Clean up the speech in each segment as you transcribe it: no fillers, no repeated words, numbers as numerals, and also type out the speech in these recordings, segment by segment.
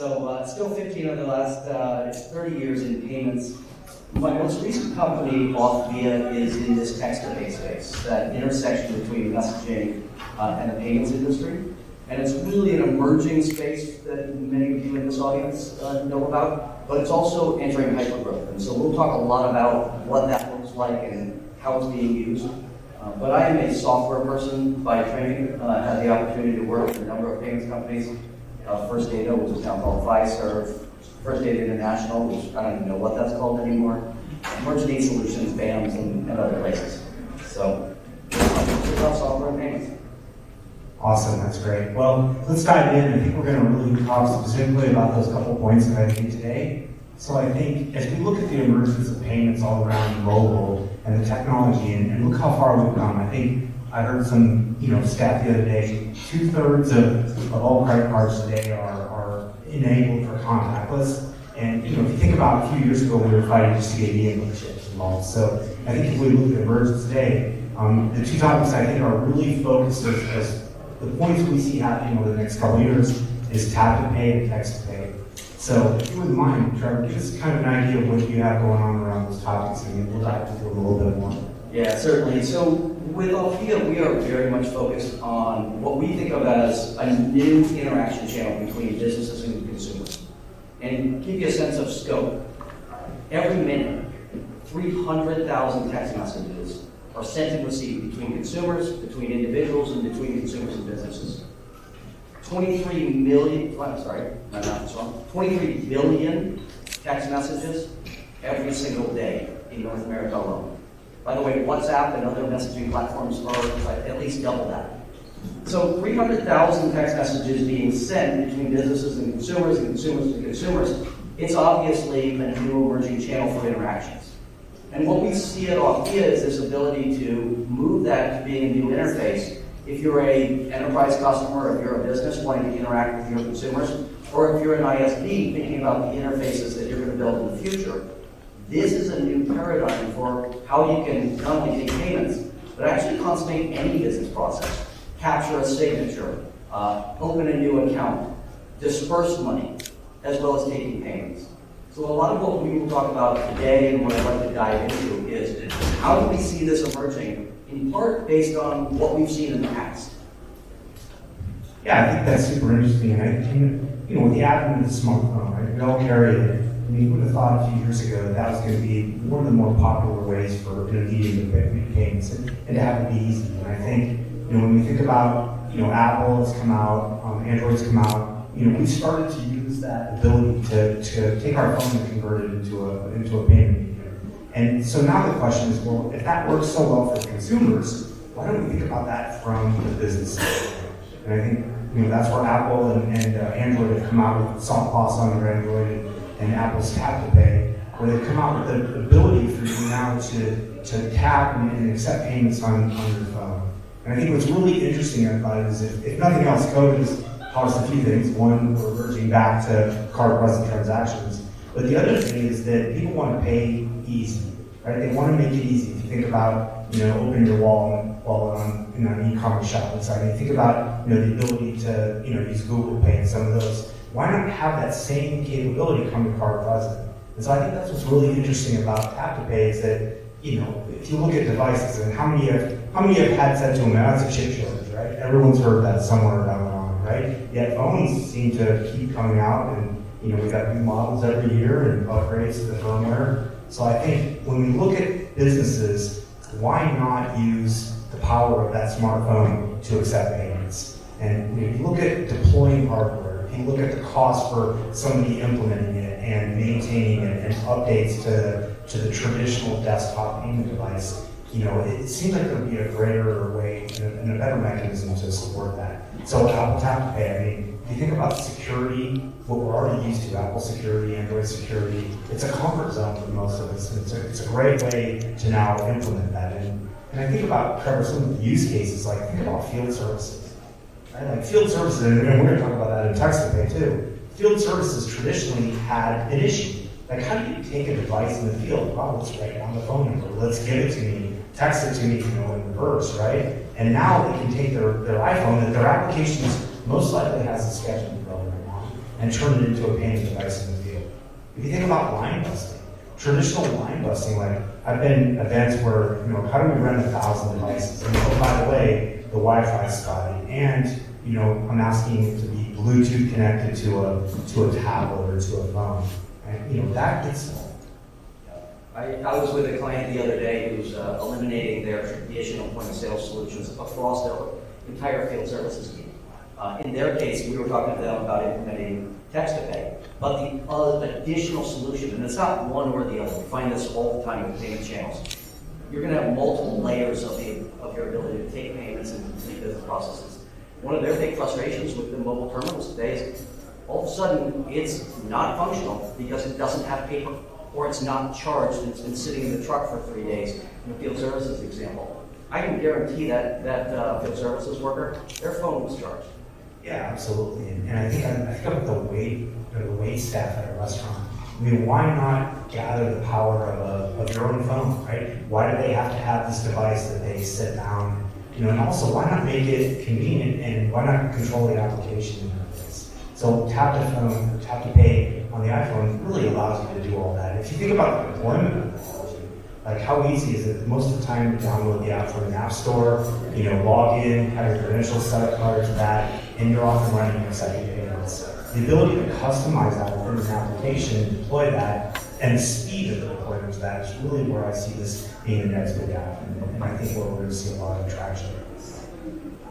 So still 15 of the last 30 years in payments. My most recent company, Via, is in this text-to-pay space, that intersection between messaging and the payments industry. And it's really an emerging space that many of you in this audience know about, but it's also entering hypergrowth. And so we'll talk a lot about what that looks like and how it's being used. But I am a software person by training. I had the opportunity to work with a number of payments companies. First Data, which is now called Fiserv, First Data International, which I don't even know what that's called anymore, Merchant Solutions, BAMS, and other places. So, it's about software and payments. Awesome, that's great. Well, let's dive in. I think we're going to really talk specifically about those couple points that I made today. So I think as we look at the emergence of payments all around mobile and the technology, and look how far we've come, I think I heard some stat the other day, 2/3 of all credit cards today are enabled for contactless. And if you think about a few years ago, we were fighting just to get e-input chips involved. So I think if we look at emergence today, the two topics I think are really focused as the points we see happening over the next couple of years is tap to pay and text to pay. So if you wouldn't mind, Trevor, give us kind of an idea of what you have going on around those topics, and we'll dive into it a little bit more. Yeah, certainly. So with Althea, we are very much focused on what we think of as a new interaction channel between businesses and consumers. And give you a sense of scope, every minute, 300,000 text messages are sent and received between consumers, between individuals, and between consumers and businesses. 23 billion text messages every single day in North America alone. By the way, WhatsApp and other messaging platforms are at least double that. So 300,000 text messages being sent between businesses and consumers to consumers, it's obviously a new emerging channel for interactions. And what we see at Althea is this ability to move that to being a new interface. If you're an enterprise customer, if you're a business wanting to interact with your consumers, or if you're an ISP thinking about the interfaces that you're going to build in the future, this is a new paradigm for how you can not only take payments, but actually consummate any business process. Capture a signature, open a new account, disperse money, as well as taking payments. So a lot of what we will talk about today and what I'd like to dive into is how do we see this emerging, in part based on what we've seen in the past. Yeah, I think that's super interesting. And with the advent of the smartphone, right, we all carry it. I mean, you would have thought a few years ago that was going to be one of the more popular ways for medium payments and to have it be easy. And I think, when we think about, Apple has come out, Android's come out, we started to use that ability to take our phone and convert it into a payment medium. And so now the question is, well, if that works so well for consumers, why don't we think about that from the business side? And I think, that's where Apple and Android have come out with soft POS on their Android and Apple's tap to pay, where they've come out with the ability for you now to tap and accept payments on your phone. And I think what's really interesting about it is if nothing else, COVID has taught us a few things. One, we're verging back to card-present transactions. But the other thing is that people want to pay easy, right? They want to make it easy. If you think about, opening your wallet on an e-commerce shopping site, and you think about, the ability to, use Google Pay and some of those, why not have that same capability come to card present? And so I think that's what's really interesting about tap to pay is that, if you look at devices and how many have had said to them, that's a chip shortage, right? Everyone's heard that somewhere around the line, right? Yet phones seem to keep coming out and, we got new models every year and upgrades to the firmware. So I think when we look at businesses, why not use the power of that smartphone to accept payments? And if you look at deploying hardware, if you look at the cost for somebody implementing it and maintaining it and updates to the traditional desktop payment device, it seems like there would be a greater way and a better mechanism to support that. So Apple Tap to Pay, I mean, if you think about security, what we're already used to, Apple security, Android security, it's a comfort zone for most of us. It's a great way to now implement that. And I think about, Trevor, some of the use cases, like think about field services. Right? Like field services, and we're going to talk about that in text to pay too. Field services traditionally had an issue. Like how do you take a device in the field? Well, let's write down the phone number. Let's give it to me. Text it to me, in reverse, right? And now they can take their iPhone, that their applications most likely has a scheduling program on, and turn it into a payment device in the field. If you think about line busting, traditional line busting, like I've been events where, how do we run 1,000 devices? And oh, by the way, the Wi-Fi is spotty, and I'm asking to be Bluetooth connected to a tablet or to a phone. And that gets. I was with a client the other day who's eliminating their traditional point of sale solutions across their entire field services team. In their case, we were talking to them about implementing text to pay, but the additional solution, and it's not one or the other. We find this all the time with payment channels. You're going to have multiple layers of your ability to take payments and complete business processes. One of their big frustrations with the mobile terminals today is all of a sudden it's not functional because it doesn't have paper, or it's not charged and it's been sitting in the truck for 3 days. In the field services example, I can guarantee that field services worker, their phone was charged. Yeah, absolutely. And I think about the wait staff at a restaurant. I mean, why not gather the power of your own phone, right? Why do they have to have this device that they sit down? And also, why not make it convenient, and why not control the application interface? So tap to phone, tap to pay on the iPhone really allows you to do all that. If you think about the deployment of technology, like how easy is it? Most of the time, you download the app from an app store, log in, have your credentials set up prior to that, and you're off and running accepting payments. The ability to customize that within an application, deploy that, and the speed of the deployment of that is really where I see this being the next big app, and I think where we're going to see a lot of traction.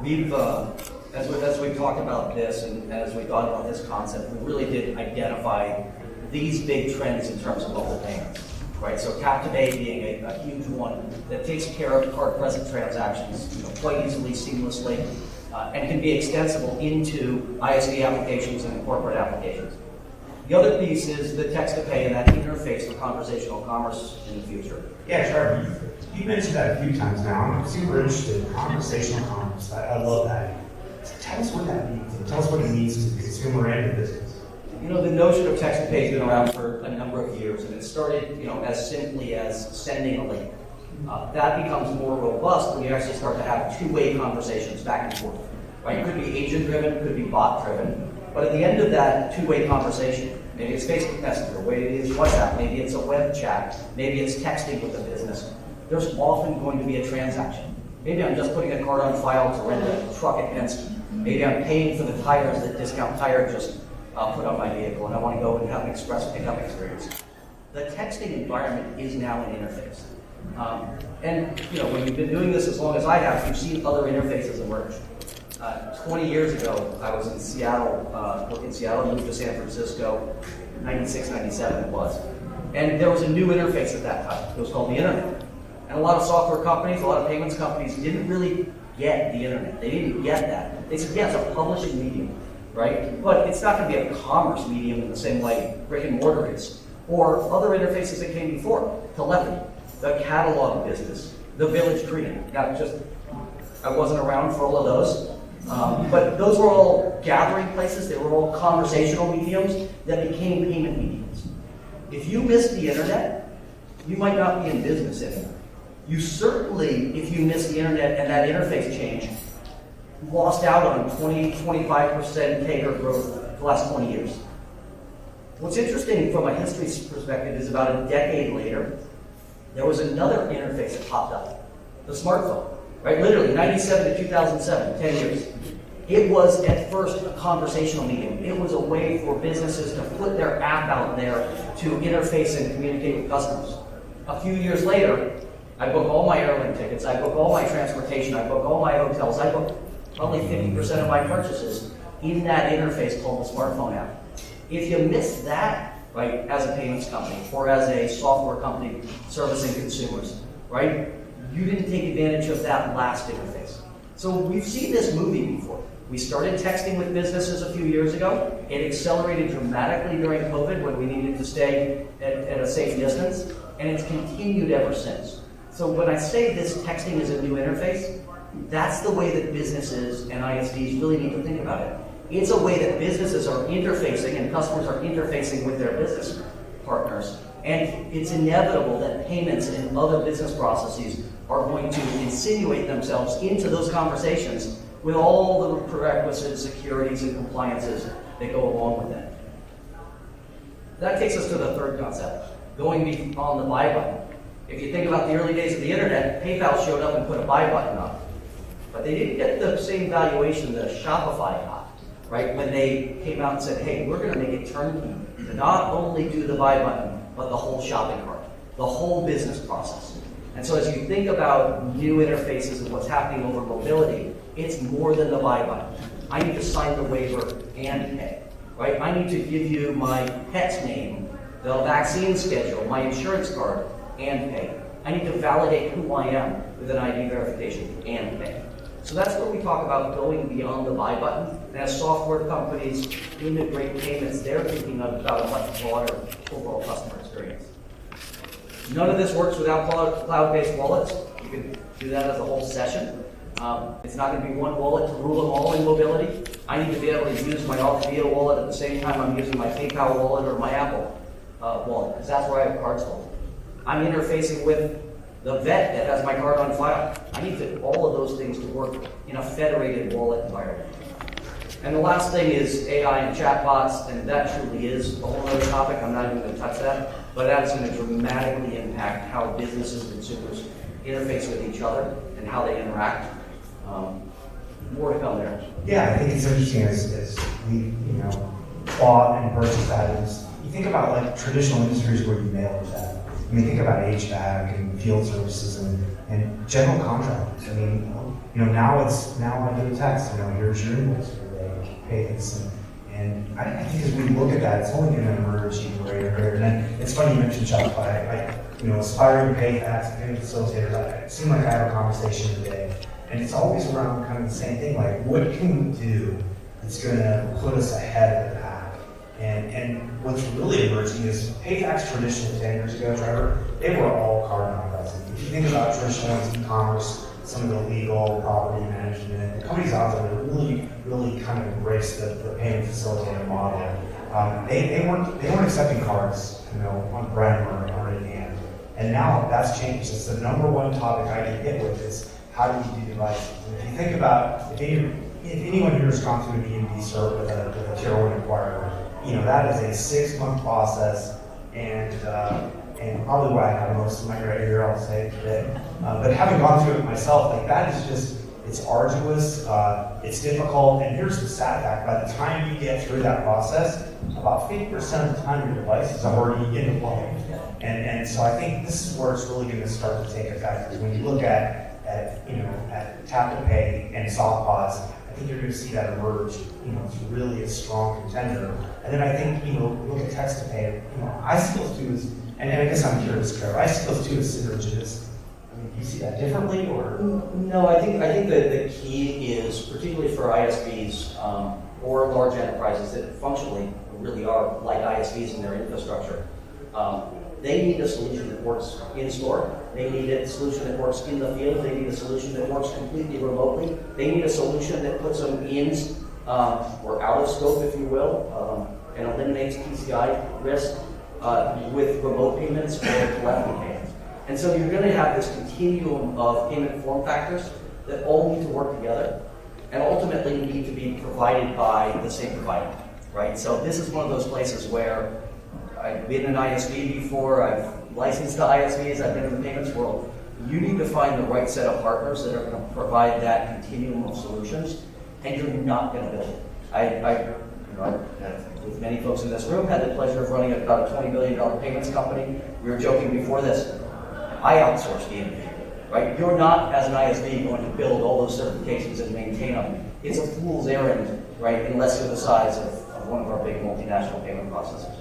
We've, as we've talked about this, and as we thought about this concept, we really did identify these big trends in terms of mobile payments, right? So tap to pay being a huge one that takes care of card-present transactions, quite easily, seamlessly, and can be extensible into ISV applications and corporate applications. The other piece is the text to pay and that interface for conversational commerce in the future. Yeah, Trevor, you mentioned that a few times now. I'm super interested in conversational commerce. I love that. Tell us what that means. Tell us what it means to the consumer and the business. The notion of text to pay has been around for a number of years, and it started, as simply as sending a link. That becomes more robust when you actually start to have two-way conversations back and forth. Right? It could be agent-driven, could be bot-driven. But at the end of that two-way conversation, maybe it's Facebook Messenger, maybe it's WhatsApp, maybe it's a web chat, maybe it's texting with the business, there's often going to be a transaction. Maybe I'm just putting a card on file to rent a truck at Penske. Maybe I'm paying for the tires that Discount Tire just put on my vehicle, and I want to go and have an express pickup experience. The texting environment is now an interface. And when you've been doing this as long as I have, you've seen other interfaces emerge. 20 years ago, I was in Seattle, moved to San Francisco, 96, 97 it was. And there was a new interface at that time. It was called the Internet. And a lot of software companies, a lot of payments companies didn't really get the Internet. They didn't get that. They said, yeah, it's a publishing medium, right? But it's not going to be a commerce medium in the same way brick and mortar is. Or other interfaces that came before, telephony, the catalog business, the village greeting. Now, I wasn't around for all of those. But those were all gathering places. They were all conversational mediums that became payment mediums. If you missed the Internet, you might not be in business anymore. You certainly, if you missed the Internet and that interface change, lost out on 20-25% CAGR growth the last 20 years. What's interesting from a history perspective is about a decade later, there was another interface that popped up, the smartphone. Right, literally, 97 to 2007, 10 years. It was at first a conversational medium. It was a way for businesses to put their app out there to interface and communicate with customers. A few years later, I book all my airline tickets, I book all my transportation, I book all my hotels, I book probably 50% of my purchases in that interface called the smartphone app. If you miss that, right, as a payments company or as a software company servicing consumers, right, you didn't take advantage of that last interface. So we've seen this movie before. We started texting with businesses a few years ago. It accelerated dramatically during COVID when we needed to stay at a safe distance, and it's continued ever since. So when I say this texting is a new interface, that's the way that businesses and ISVs really need to think about it. It's a way that businesses are interfacing and customers are interfacing with their business partners. And it's inevitable that payments and other business processes are going to insinuate themselves into those conversations with all the prerequisite securities and compliances that go along with that. That takes us to the third concept, going beyond the buy button. If you think about the early days of the internet, PayPal showed up and put a buy button up. But they didn't get the same valuation that Shopify got, right? When they came out and said, hey, we're gonna make it turnkey to not only do the buy button, but the whole shopping cart, the whole business process. And so as you think about new interfaces and what's happening over mobility, it's more than the buy button. I need to sign the waiver and pay, right? I need to give you my pet's name, the vaccine schedule, my insurance card, and pay. I need to validate who I am with an ID verification and pay. So that's where we talk about going beyond the buy button. And as software companies integrate payments, they're thinking about a much broader overall customer experience. None of this works without cloud-based wallets. You can do that as a whole session. It's not going to be one wallet to rule them all in mobility. I need to be able to use my Althea wallet at the same time I'm using my PayPal wallet or my Apple wallet, because that's where I have cards sold. I'm interfacing with the vet that has my card on file. I need all of those things to work in a federated wallet environment. And the last thing is AI and chatbots, and that truly is a whole other topic. I'm not even going to touch that, but that's going to dramatically impact how businesses and consumers interface with each other and how they interact. More to come there. Yeah, I think it's interesting as we, bought and purchased items. You think about like traditional industries where you mail that. I mean, think about HVAC and field services and general contractors. I mean, now I get a text, here's your invoice for the day, pay this. And I think as we look at that, it's only going to emerge even greater and greater. And then it's funny you mentioned Shopify. Aspiring PayFac, payment facilitators, it seemed like I have a conversation today. And it's always around kind of the same thing, like what can we do that's going to put us ahead of the pack? And what's really emerging is PayFac's traditionally 10 years ago, Trevor, they were all card not present. If you think about traditional e-commerce, some of the legal, property management, the companies out there that really kind of embraced the payment facilitator model. They weren't accepting cards, on-prem or in hand. And now that's changed. It's the number one topic I get hit with is how do you do devices? And if you think about, if anyone here has gone through an EMV cert with a tier 1 acquirer, that is a 6-month process, and probably why I have most of my gray hair, I'll say today. But having gone through it myself, like that is just, it's arduous, it's difficult, and here's the sad fact, by the time you get through that process, about 50% of the time your device is already in play. And so I think this is where it's really going to start to take effect, is when you look at tap to pay and soft POS, I think you're going to see that emerge. It's really a strong contender. And then I think look at text to pay. I see those two as, and I guess I'm curious, Trevor. I see those two as synergistic. I mean, do you see that differently, or? No, I think the key is, particularly for ISVs or large enterprises that functionally really are like ISVs in their infrastructure. They need a solution that works in store. They need a solution that works in the field. They need a solution that works completely remotely. They need a solution that puts them in or out of scope, if you will, and eliminates PCI risk with remote payments or telephony payments. And so you're going to have this continuum of payment form factors that all need to work together and ultimately need to be provided by the same provider, right? So this is one of those places where I've been an ISV before, I've licensed to ISVs, I've been in the payments world. You need to find the right set of partners that are going to provide that continuum of solutions, and you're not going to build it. I with many folks in this room, had the pleasure of running about a $20 billion payments company. We were joking before this. I outsource DMV, right? You're not, as an ISV, going to build all those certifications and maintain them. It's a fool's errand, right, unless you're the size of one of our big multinational payment processors.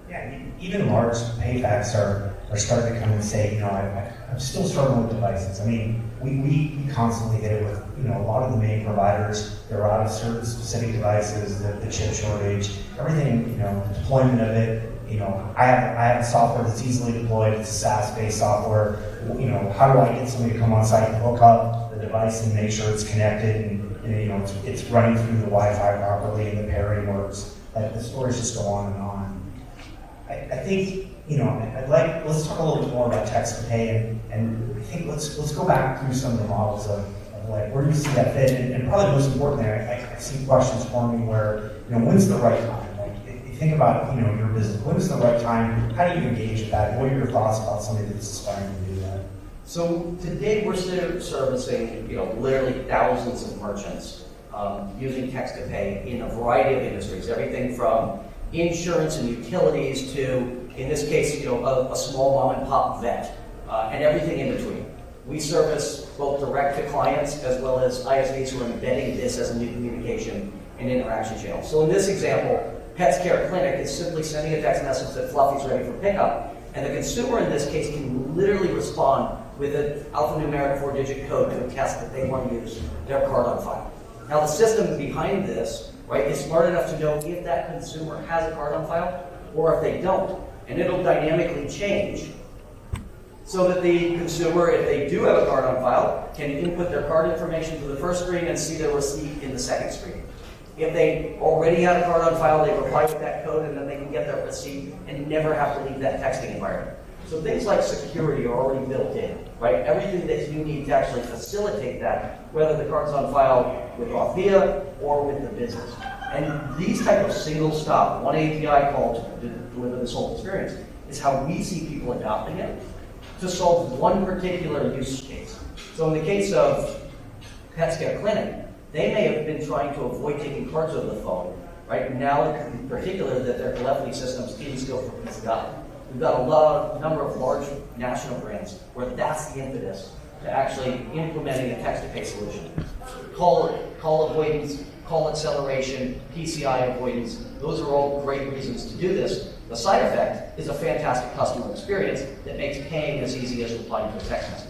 Yeah, even large PayFacs are starting to come and say, I'm still struggling with devices. I mean, we constantly hit it with, a lot of the main providers, they're out of certain specific devices, the chip shortage, everything, deployment of it. I have software that's easily deployed. It's a SaaS-based software. How do I get somebody to come on site and hook up the device and make sure it's connected and it's running through the Wi-Fi properly and the pairing works? Like the stories just go on and on. I think, let's talk a little bit more about text to pay, and I think let's go back through some of the models of like where do you see that fit, and probably most importantly, I see questions forming where, when's the right time? Like if you think about, your business, when is the right time? How do you engage with that? What are your thoughts about somebody that's aspiring to do that? So today we're servicing, literally thousands of merchants using text to pay in a variety of industries, everything from insurance and utilities to, in this case, a small mom and pop vet, and everything in between. We service both direct to clients as well as ISVs who are embedding this as a new communication and interaction channel. So in this example, Pet's Care Clinic is simply sending a text message that Fluffy's ready for pickup, and the consumer in this case can literally respond with an alphanumeric 4-digit code to attest that they want to use their card on file. Now the system behind this, right, is smart enough to know if that consumer has a card on file or if they don't, and it'll dynamically change so that the consumer, if they do have a card on file, can input their card information to the first screen and see their receipt in the second screen. If they already had a card on file, they reply with that code and then they can get their receipt and never have to leave that texting environment. So things like security are already built in, right? Everything that you need to actually facilitate that, whether the card's on file with Authia or with the business. And these type of single stop, one API call to deliver this whole experience is how we see people adopting it to solve one particular use case. So in the case of Pet's Care Clinic, they may have been trying to avoid taking cards over the phone, right? Now, in particular, that their telephony systems didn't still for PCI. We've got a number of large national brands where that's the impetus to actually implementing a text-to-pay solution. Call avoidance, call acceleration, PCI avoidance, those are all great reasons to do this. The side effect is a fantastic customer experience that makes paying as easy as replying to a text message.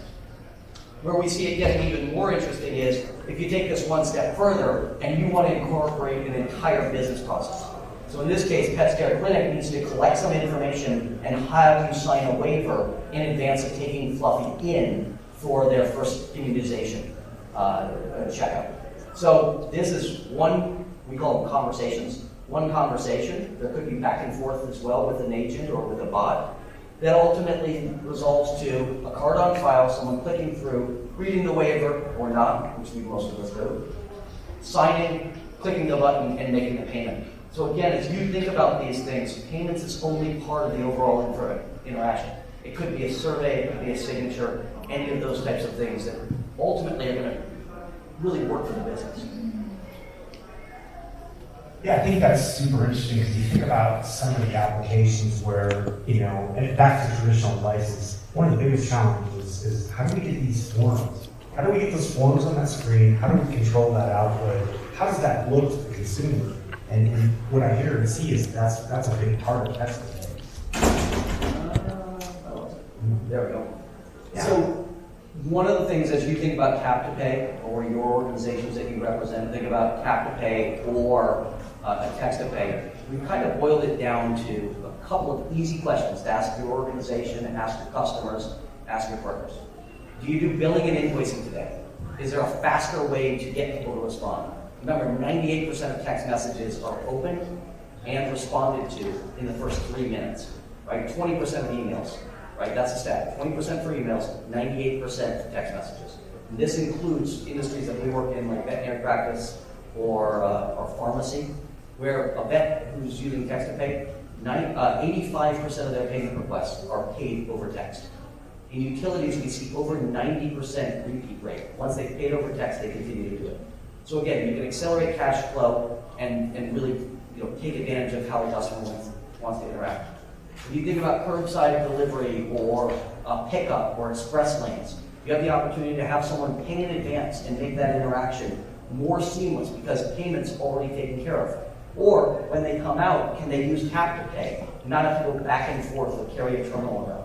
Where we see it getting even more interesting is if you take this one step further and you want to incorporate an entire business process. So in this case, Pet's Care Clinic needs to collect some information and have you sign a waiver in advance of taking Fluffy in for their first immunization checkup. So this is one, we call them conversations. One conversation, there could be back and forth as well with an agent or with a bot, that ultimately resolves to a card on file, someone clicking through, reading the waiver or not, which most of us do, signing, clicking the button, and making the payment. So again, as you think about these things, payments is only part of the overall interaction. It could be a survey, it could be a signature, any of those types of things that ultimately are going to really work for the business. Yeah, I think that's super interesting because you think about some of the applications where, and back to traditional devices, one of the biggest challenges is how do we get these forms? How do we get those forms on that screen? How do we control that output? How does that look to the consumer? And what I hear and see is that's a big part of text. There we go. Yeah. So one of the things as you think about tap to pay or your organizations that you represent, think about tap to pay or a text to pay, we kind of boiled it down to a couple of easy questions to ask your organization, ask your customers, ask your partners. Do you do billing and invoicing today? Is there a faster way to get people to respond? Remember, 98% of text messages are opened and responded to in the first 3 minutes, right? 20% of emails, right? That's a stat. 20% for emails, 98% for text messages. And this includes industries that we work in, like veterinary practice or pharmacy, where a vet who's using text to pay, 85% of their payment requests are paid over text. In utilities, we see over 90% repeat rate. Once they've paid over text, they continue to do it. So again, you can accelerate cash flow and really take advantage of how the customer wants to interact. If you think about curbside delivery or pickup or express lanes, you have the opportunity to have someone pay in advance and make that interaction more seamless because payment's already taken care of. Or when they come out, can they use tap to pay and not have to go back and forth or carry a terminal around?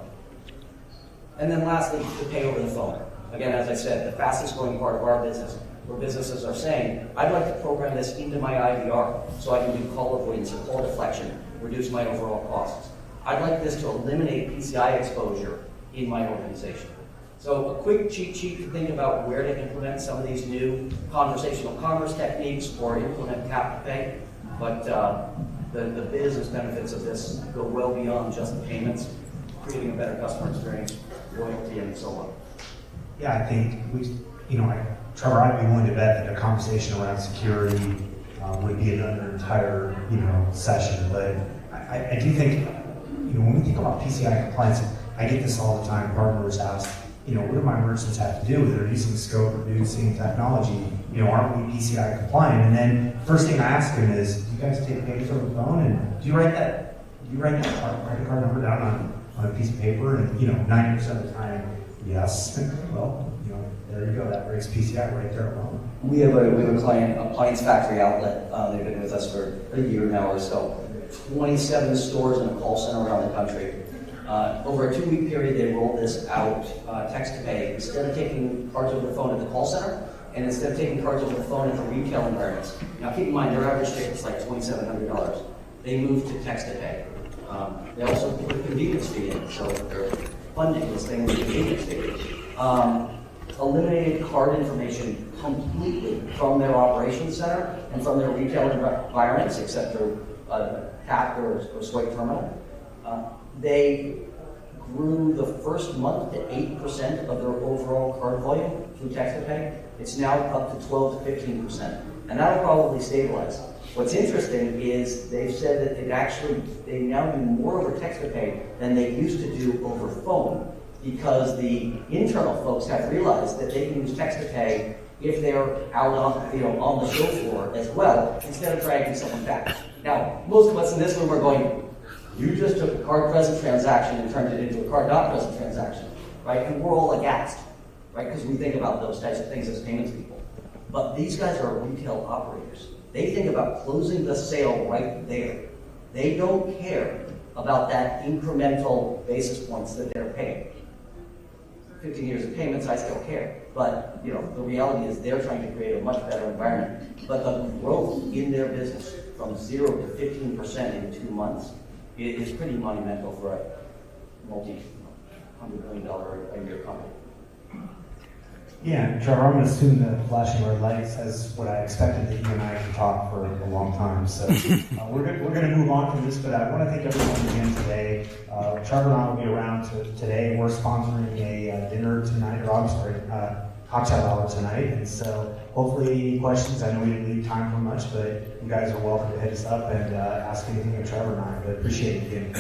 And then lastly, to pay over the phone. Again, as I said, the fastest growing part of our business, where businesses are saying, I'd like to program this into my IVR so I can do call avoidance or call deflection, reduce my overall costs. I'd like this to eliminate PCI exposure in my organization. So a quick cheat sheet to think about where to implement some of these new conversational commerce techniques or implement tap to pay. But the business benefits of this go well beyond just the payments, creating a better customer experience, loyalty, and so on. Yeah, I think Trevor, I'd be willing to bet that a conversation around security, would be another entire, session. But I do think, when we think about PCI compliance, I get this all the time. Partners ask, what do my merchants have to do? They're using scope reducing technology. Aren't we PCI compliant? And then first thing I ask them is, do you guys take payments over the phone? And do you write that credit card number down on a piece of paper? And 90% of the time, yes. Well, there you go. That breaks PCI right there alone. We have a client, Appliance Factory outlet. They've been with us for a year now or so. 27 stores and a call center around the country. Over a 2-week period, they rolled this out, text to pay. Instead of taking cards over the phone at the call center, and instead of taking cards over the phone at the retail environments. Now keep in mind, their average ticket is like $2,700. They moved to text to pay. They also put a convenience fee in, so they're funding this thing with a convenience fee. Eliminated card information completely from their operations center and from their retail environments, except for tap or swipe terminal. They grew the first month to 8% of their overall card volume through text to pay. It's now up to 12 to 15%, and that'll probably stabilize. What's interesting is they've said that they now do more over text to pay than they used to do over phone, because the internal folks have realized that they can use text to pay if they're out on the show floor as well, instead of dragging someone back. Now, most of us in this room are going, you just took a card present transaction and turned it into a card not present transaction, right? And we're all aghast, right? Because we think about those types of things as payments people. But these guys are retail operators. They think about closing the sale right there. They don't care about that incremental basis points that they're paying. 15 years of payments, I still care. But the reality is they're trying to create a much better environment. But the growth in their business from 0 to 15% in 2 months is pretty monumental for a multi-$100 million a year company. Yeah, Trevor, I'm going to assume that flashing red light says what I expected, that you and I can talk for a long time. So we're going to move on from this, but I want to thank everyone again today. Trevor and I will be around today. We're sponsoring a dinner tonight, cocktail hour tonight. And so hopefully any questions, I know we didn't leave time for much, but you guys are welcome to hit us up and ask anything of Trevor and I. But appreciate it again.